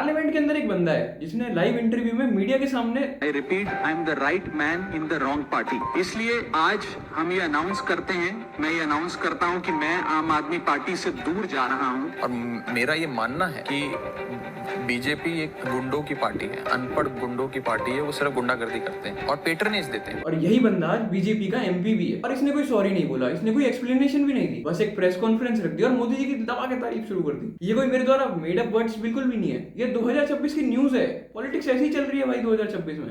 Parliament के अंदर एक बंदा है जिसने लाइव इंटरव्यू में मीडिया के सामने I repeat, I am the right man in the wrong party. इसलिए आज हम ये अनाउंस करते हैं, मैं ये अनाउंस करता हूं कि मैं आम आदमी पार्टी से दूर जा रहा हूं। और मेरा ये मानना है कि बीजेपी एक गुंडों की पार्टी है, अनपढ़ गुंडों की पार्टी है। वो सिर्फ गुंडागर्दी करते हैं और पेट्रनेज देते हैं। और यही बंदा आज बीजेपी का एमपी भी है और इसने कोई सॉरी नहीं बोला, इसने कोई एक्सप्लेनेशन भी नहीं दी, बस एक प्रेस कॉन्फ्रेंस रख दी और मोदी जी की दबा के तारीफ शुरू कर दी। ये कोई मेरे द्वारा मेड अप वर्ड्स बिल्कुल भी नहीं है, ये 2026 की न्यूज है। पॉलिटिक्स ऐसी ही चल रही है भाई 2026 में।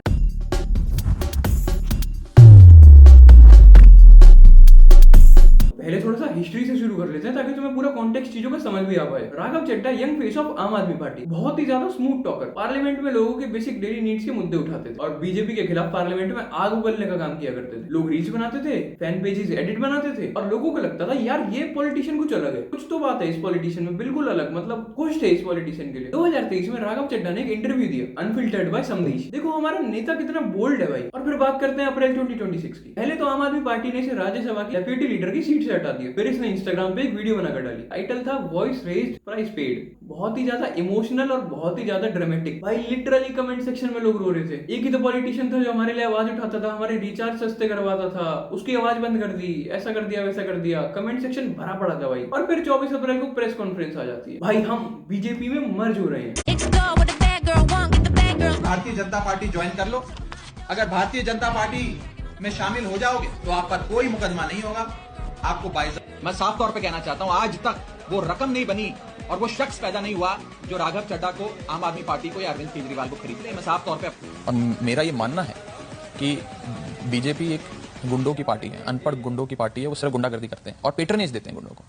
पहले थोड़ा सा हिस्ट्री से शुरू कर लेते हैं ताकि तुम्हें पूरा कॉन्टेक्स्ट चीजों का समझ भी आ पाए। Raghav Chadha young face of Aam Aadmi party, बहुत ही ज्यादा स्मूथ टॉकर, पार्लियामेंट में लोगों के बेसिक डेली नीड्स के मुद्दे उठाते थे और बीजेपी के खिलाफ पार्लियामेंट में आग उगलने का काम किया करते थे। लोग रील्स बनाते थे, फैन पेजेस एडिट बनाते थे और लोगों को लगता था यार ये पॉलिटिशियन कुछ अलग है, कुछ तो बात है इस पॉलिटिशियन में, बिल्कुल अलग, मतलब खुश थे इस पॉलिटिशियन के लिए। 2023 में राघव चड्ढा ने एक इंटरव्यू दिया अनफिल्टर्ड बाय समदेश। देखो हमारा नेता कितना बोल्ड है भाई। और फिर बात करते हैं अप्रैल 2026 की। पहले तो आम आदमी पार्टी ने इसे राज्यसभा की डेप्यूटी लीडर की सीट से हटा दिया, फिर इसने इंस्टाग्राम पे एक वीडियो बनाकर डाली, टाइटल था वॉइस रेज्ड प्राइस पेड। बहुत ही ज्यादा इमोशनल और बहुत ही ज्यादा ड्रामेटिक। भाई लिटरली कमेंट सेक्शन में लोग रो रहे थे। एक ही तो पॉलिटिशियन था जो हमारे लिए आवाज उठाता था, हमारे रिचार्ज सस्ते करवाता था, उसकी आवाज बंद कर दी, ऐसा कर दिया वैसा कर दिया। कमेंट सेक्शन भरा पड़ा था भाई। और फिर 24 अप्रैल को प्रेस कॉन्फ्रेंस आ जाती है, भाई हम बीजेपी में मर्ज हो रहे हैं। भारतीय जनता पार्टी ज्वाइन कर लो। अगर भारतीय जनता पार्टी में शामिल हो जाओगे तो आप पर कोई मुकदमा नहीं होगा, आपको मैं साफ तौर पे कहना चाहता हूं, आज तक वो रकम नहीं बनी और वो शख्स पैदा नहीं हुआ जो राघव चड्ढा को, आम आदमी पार्टी को या अरविंद केजरीवाल को खरीद ले। मैं साफ तौर पे और मेरा ये मानना है कि बीजेपी एक गुंडों की पार्टी है, अनपढ़ गुंडों की पार्टी है। वो सिर्फ गुंडागर्दी करते हैं और पेट्रनेज देते हैं गुंडों को।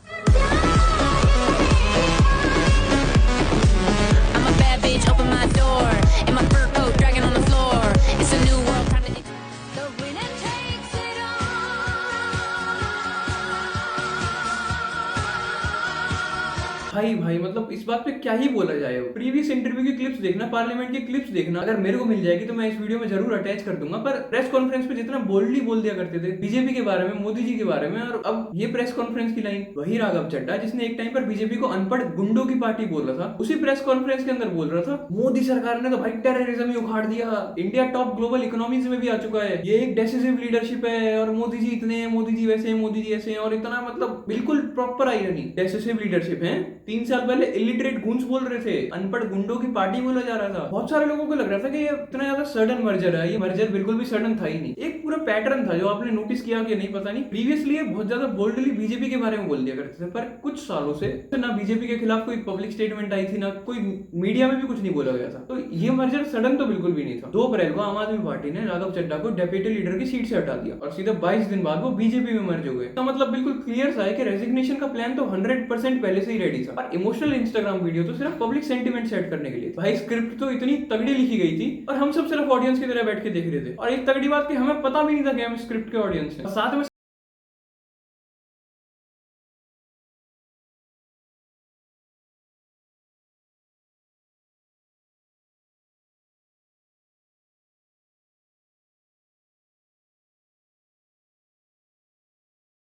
भाई मतलब इस बात पे क्या ही बोला जाए। प्रीवियस इंटरव्यू की क्लिप्स देखना, पार्लियामेंट की क्लिप्स देखना, अगर मेरे को मिल जाएगी तो मैं इस वीडियो में जरूर अटैच कर दूंगा। पर प्रेस कॉन्फ्रेंस पे जितना बोल्डली बोल दिया करते थे बीजेपी के बारे में, मोदी जी के बारे में, और अब ये प्रेस कॉन्फ्रेंस की लाइन वही राघव चड्ढा जिसने एक टाइम पर बीजेपी को अनपढ़ गुंडों की पार्टी बोल रहा था, उसी प्रेस कॉन्फ्रेंस के अंदर बोल रहा था मोदी सरकार ने तो भाई टेररिज्म ही उखाड़ दिया, इंडिया टॉप ग्लोबल इकोनॉमीज में भी आ चुका है, ये एक डिसिसिव लीडरशिप है और मोदी जी इतने हैं, मोदी जी वैसे हैं, मोदी जी ऐसे हैं, और इतना मतलब बिल्कुल प्रॉपर आयरनी, डिसिसिव लीडरशिप है। 3 साल पहले इलिटरेट गूंस बोल रहे थे, अनपढ़ गुंडों की पार्टी बोला जा रहा था। बहुत सारे लोगों को लग रहा था कि ये इतना ज्यादा सडन मर्जर है। ये मर्जर बिल्कुल भी सडन था ही नहीं, एक पूरा पैटर्न था जो आपने नोटिस किया कि नहीं पता नहीं। प्रीवियसली ये बहुत ज्यादा बोल्डली बीजेपी के बारे में बोल दिया करते थे, पर कुछ सालों से ना बीजेपी के खिलाफ कोई पब्लिक स्टेटमेंट आई थी, ना कोई मीडिया में भी कुछ नहीं बोला गया था। तो ये मर्जर सडन तो बिल्कुल भी नहीं था। 2 अप्रैल को आम आदमी पार्टी ने राघव चड्ढा को डेप्यूटी लीडर की सीट से हटा दिया और सीधे 22 दिन बाद वो बीजेपी में मर्ज हो गए। तो मतलब बिल्कुल क्लियर सा है कि रेजिग्नेशन का प्लान तो 100% पहले से ही रेडी था। और इमोशनल इंस्टाग्राम वीडियो तो सिर्फ पब्लिक सेंटीमेंट सेट करने के लिए। भाई स्क्रिप्ट तो इतनी तगड़ी लिखी गई थी और हम सब सिर्फ ऑडियंस की तरह बैठ के देख रहे थे। और एक तगड़ी बात कि हमें पता भी नहीं था कि हम स्क्रिप्ट के ऑडियंस हैं। साथ में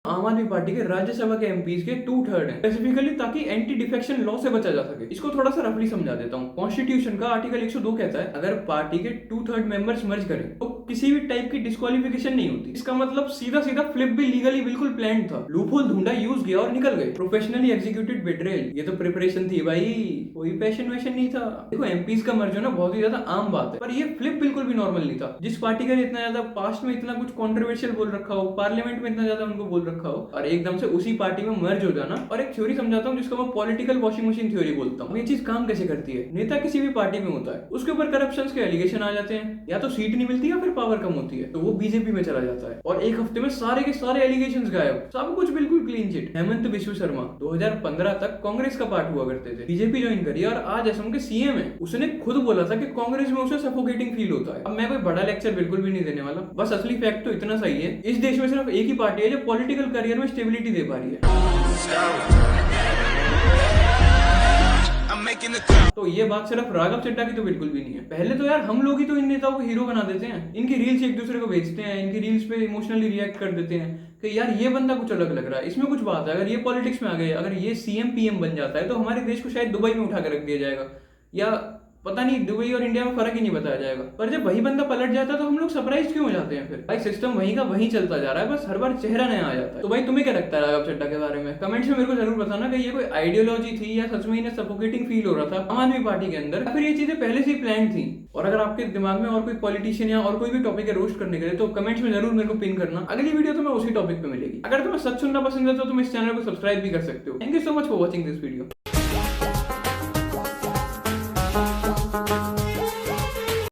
आम आदमी पार्टी के राज्यसभा के एमपीज के 2/3 हैं, स्पेसिफिकली ताकि एंटी डिफेक्शन लॉ से बचा जा सके। इसको थोड़ा सा रफली समझा देता हूँ। कॉन्स्टिट्यूशन का आर्टिकल 102 कहता है अगर पार्टी के 2/3 मेंबर्स मर्ज करें तो किसी भी टाइप की डिस्क्वालिफिकेशन नहीं होती। इसका मतलब सीधा सीधा फ्लिप भी लीगली बिल्कुल प्लान था। लूपहोल ढूंढा, यूज किया और निकल गए। प्रोफेशनली एग्जीक्यूटेड बेट्रेयल, ये तो प्रिपरेशन थी भाई, कोई पैशन वैशन नहीं था। देखो एमपीज का मर्ज होना बहुत ही ज्यादा आम बात है, पर ये फ्लिप बिल्कुल भी नॉर्मल नहीं था। जिस पार्टी का इतना ज्यादा पास्ट में इतना कुछ कॉन्ट्रोवर्शियल बोल रखा हो, पार्लियामेंट में इतना ज्यादा उनको बोल रखा हो, और एकदम से उसी पार्टी में मर्ज हो जाना। और एक थ्योरी समझाता हूँ जिसको मैं पॉलिटिकल वॉशिंग मशीन थ्योरी बोलता हूँ। ये चीज काम कैसे करती है। नेता किसी भी पार्टी में होता है, उसके ऊपर करप्शन के एलिगेशन आ जाते हैं, या तो सीट नहीं मिलती या फिर पावर कम होती है, तो वो बीजेपी में चला जाता है और एक हफ्ते में सारे के सारे एलिगेशंस गायब, सब कुछ बिल्कुल क्लीन चिट। हेमंत बिस्व शर्मा 2015 तक कांग्रेस का पार्ट हुआ करते थे, बीजेपी ज्वाइन करी और आज असम के सीएम है। उसने खुद बोला था कि कांग्रेस में उसे सफोकेटिंग फील होता है। अब मैं कोई बड़ा लेक्चर बिल्कुल भी नहीं देने वाला, बस असली फैक्ट तो इतना सही है, इस देश में सिर्फ एक ही पार्टी है जो पॉलिटिकल करियर में स्टेबिलिटी दे पा रही है। तो ये बात सिर्फ राघव चड्ढा की तो बिल्कुल भी नहीं है। पहले तो यार हम लोग ही तो इन नेताओं को हीरो बना देते हैं, इनकी रील्स एक दूसरे को भेजते हैं, इनकी रील्स पे इमोशनली रिएक्ट कर देते हैं कि यार ये बंदा कुछ अलग लग रहा है, इसमें कुछ बात है, अगर ये पॉलिटिक्स में आ गए, अगर ये सीएम पीएम बन जाता है तो हमारे देश को शायद दुबई में उठा कर रख दिया जाएगा या पता नहीं दुबई और इंडिया में फर्क ही नहीं बताया जाएगा। पर जब वही बंदा पलट जाता है तो हम लोग सरप्राइज क्यों हो जाते हैं? फिर भाई सिस्टम वहीं का वहीं चलता जा रहा है, बस हर बार चेहरा नया आ जाता है। तो भाई तुम्हें क्या लगता है राघव चड्ढा के बारे में? कमेंट्स में मेरे को जरूर बताना कि ये कोई आइडियोलॉजी थी या सच में इन्हें सफोकेटिंग फील हो रहा था आम आदमी पार्टी के अंदर, या फिर ये चीजें पहले से ही प्लान थी। और अगर आपके दिमाग में और कोई पॉलिटिशियन या और कोई भी टॉपिक है रोस्ट करने के लिए तो कमेंट्स में जरूर मेरे को पिन करना। अगली वीडियो तो मैं उसी टॉपिक पे मिलेगी। अगर तुम्हें सच सुनना पसंद है तो तुम इस चैनल को सब्सक्राइब भी कर सकते हो। Thank you so much for watching this video.